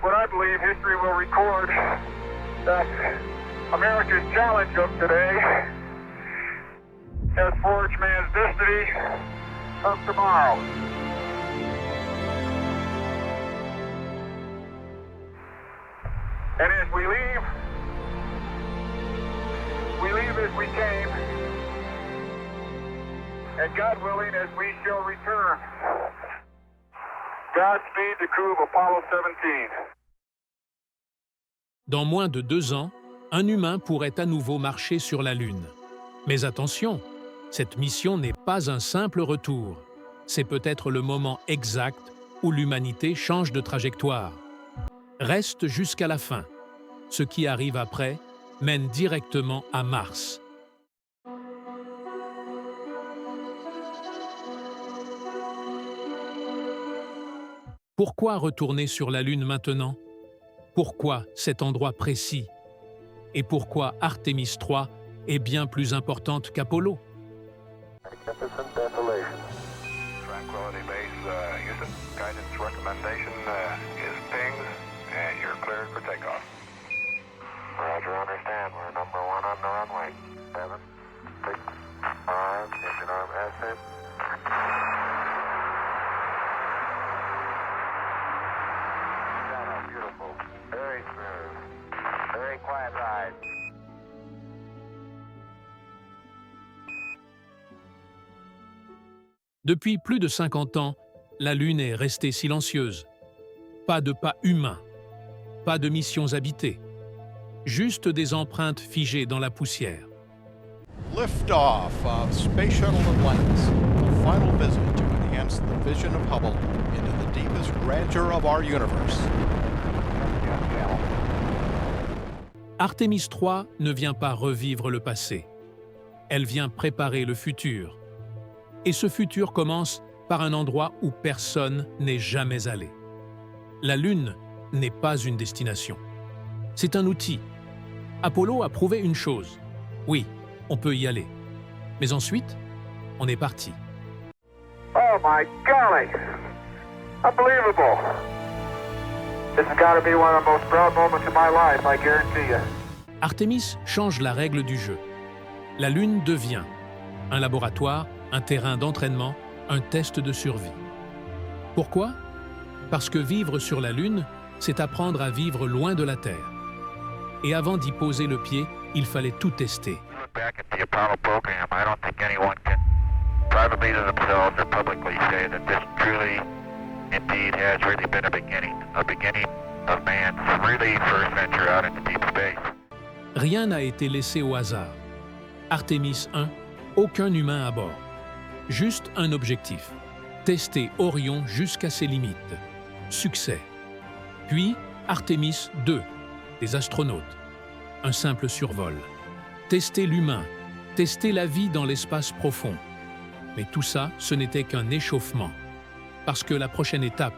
what I believe history will record that America's challenge of today has forged man's destiny of tomorrow. And as we leave as we came, and God willing, as we shall return. Godspeed the crew of Apollo 17. Dans moins de 2 ans, un humain pourrait à nouveau marcher sur la Lune. Mais attention, cette mission n'est pas un simple retour. C'est peut-être le moment exact où l'humanité change de trajectoire. Reste jusqu'à la fin. Ce qui arrive après mène directement à Mars. Pourquoi retourner sur la Lune maintenant? Pourquoi cet endroit précis? Et pourquoi Artemis 3 est bien plus importante qu'Apollo? Tranquility Base, Houston, guidance recommendation is pinged, and you're cleared for takeoff. Roger, understand. We're number 1 on the runway. 7, 6, 5, engine arm ascent. Beautiful. Very smooth. Very quiet ride. Depuis plus de 50 ans, la Lune est restée silencieuse. Pas de pas humains, pas de missions habitées, juste des empreintes figées dans la poussière. Liftoff of Space Shuttle Atlantis, a final visit to enhance the vision of Hubble into the deepest grandeur of our universe. Artemis 3 ne vient pas revivre le passé. Elle vient préparer le futur. Et ce futur commence par un endroit où personne n'est jamais allé. La Lune n'est pas une destination. C'est un outil. Apollo a prouvé une chose. Oui, on peut y aller. Mais ensuite, on est parti. Oh my golly! Unbelievable! This has got to be one of the most proud moments of my life, I guarantee you. Artemis change la règle du jeu. La Lune devient un laboratoire, un terrain d'entraînement, un test de survie. Pourquoi? Parce que vivre sur la Lune, c'est apprendre à vivre loin de la Terre. Et avant d'y poser le pied, il fallait tout tester. Look back at the Apollo program, I don't think anyone can privately to themselves or publicly say that this truly, indeed, has really been a beginning of man's really first venture out into deep space. Rien n'a été laissé au hasard. Artemis 1, aucun humain à bord. Juste un objectif, tester Orion jusqu'à ses limites. Succès. Puis Artemis 2, des astronautes. Un simple survol. Tester l'humain, tester la vie dans l'espace profond. Mais tout ça, ce n'était qu'un échauffement. Parce que la prochaine étape,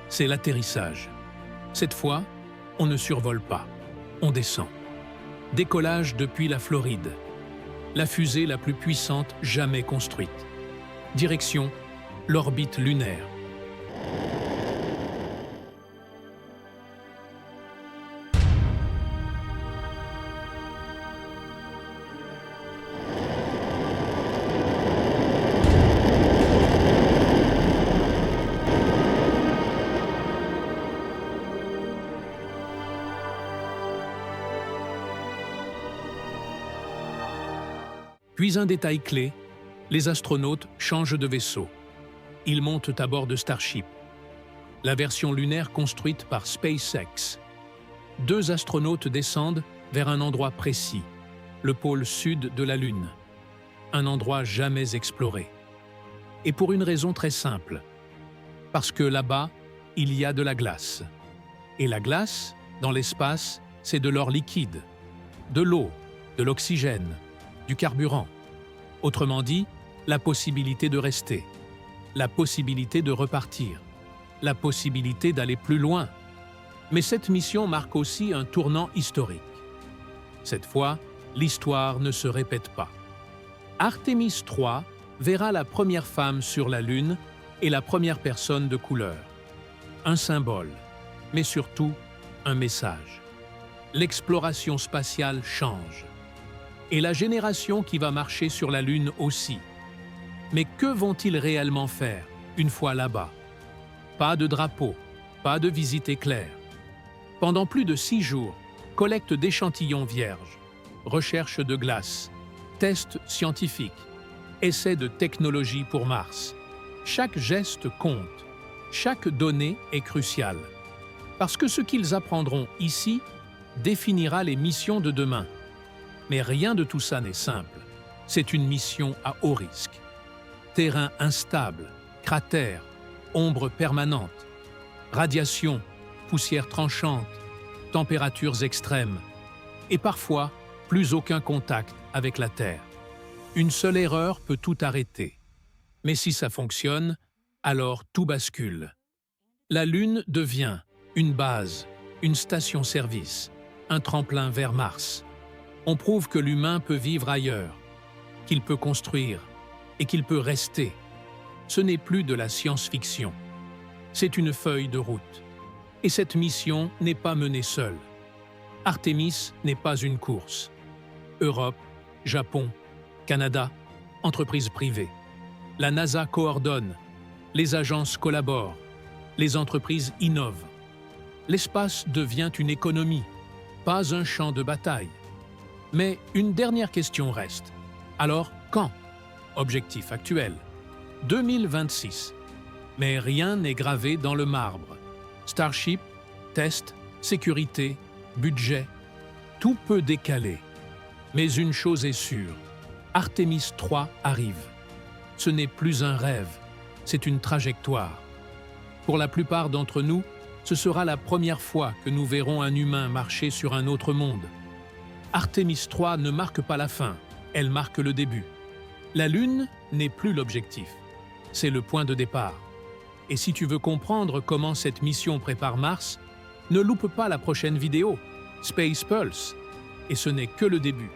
c'est l'atterrissage. Cette fois, on ne survole pas, on descend. Décollage depuis la Floride. La fusée la plus puissante jamais construite. Direction, l'orbite lunaire. Puis un détail clé, les astronautes changent de vaisseau. Ils montent à bord de Starship, la version lunaire construite par SpaceX. 2 astronautes descendent vers un endroit précis, le pôle sud de la Lune, un endroit jamais exploré. Et pour une raison très simple, parce que là-bas, il y a de la glace. Et la glace, dans l'espace, c'est de l'or liquide, de l'eau, de l'oxygène, du carburant. Autrement dit, la possibilité de rester, la possibilité de repartir, la possibilité d'aller plus loin. Mais cette mission marque aussi un tournant historique. Cette fois, l'histoire ne se répète pas. Artemis 3 verra la première femme sur la Lune et la première personne de couleur. Un symbole, mais surtout un message. L'exploration spatiale change. Et la génération qui va marcher sur la Lune aussi. Mais que vont-ils réellement faire une fois là-bas? Pas de drapeau, pas de visite éclair. Pendant plus de 6 jours, collecte d'échantillons vierges, recherche de glace, tests scientifiques, essais de technologie pour Mars. Chaque geste compte, chaque donnée est cruciale. Parce que ce qu'ils apprendront ici définira les missions de demain. Mais rien de tout ça n'est simple. C'est une mission à haut risque. Terrain instable, cratères, ombre permanente, radiation, poussière tranchante, températures extrêmes, et parfois plus aucun contact avec la Terre. Une seule erreur peut tout arrêter. Mais si ça fonctionne, alors tout bascule. La Lune devient une base, une station-service, un tremplin vers Mars. On prouve que l'humain peut vivre ailleurs, qu'il peut construire et qu'il peut rester. Ce n'est plus de la science-fiction. C'est une feuille de route. Et cette mission n'est pas menée seule. Artemis n'est pas une course. Europe, Japon, Canada, entreprises privées. La NASA coordonne, les agences collaborent, les entreprises innovent. L'espace devient une économie, pas un champ de bataille. Mais une dernière question reste. Alors, quand? Objectif actuel, 2026. Mais rien n'est gravé dans le marbre. Starship, test, sécurité, budget, tout peut décaler. Mais une chose est sûre, Artemis 3 arrive. Ce n'est plus un rêve, c'est une trajectoire. Pour la plupart d'entre nous, ce sera la première fois que nous verrons un humain marcher sur un autre monde. Artemis 3 ne marque pas la fin, elle marque le début. La Lune n'est plus l'objectif, c'est le point de départ. Et si tu veux comprendre comment cette mission prépare Mars, ne loupe pas la prochaine vidéo, Space Pulse. Et ce n'est que le début.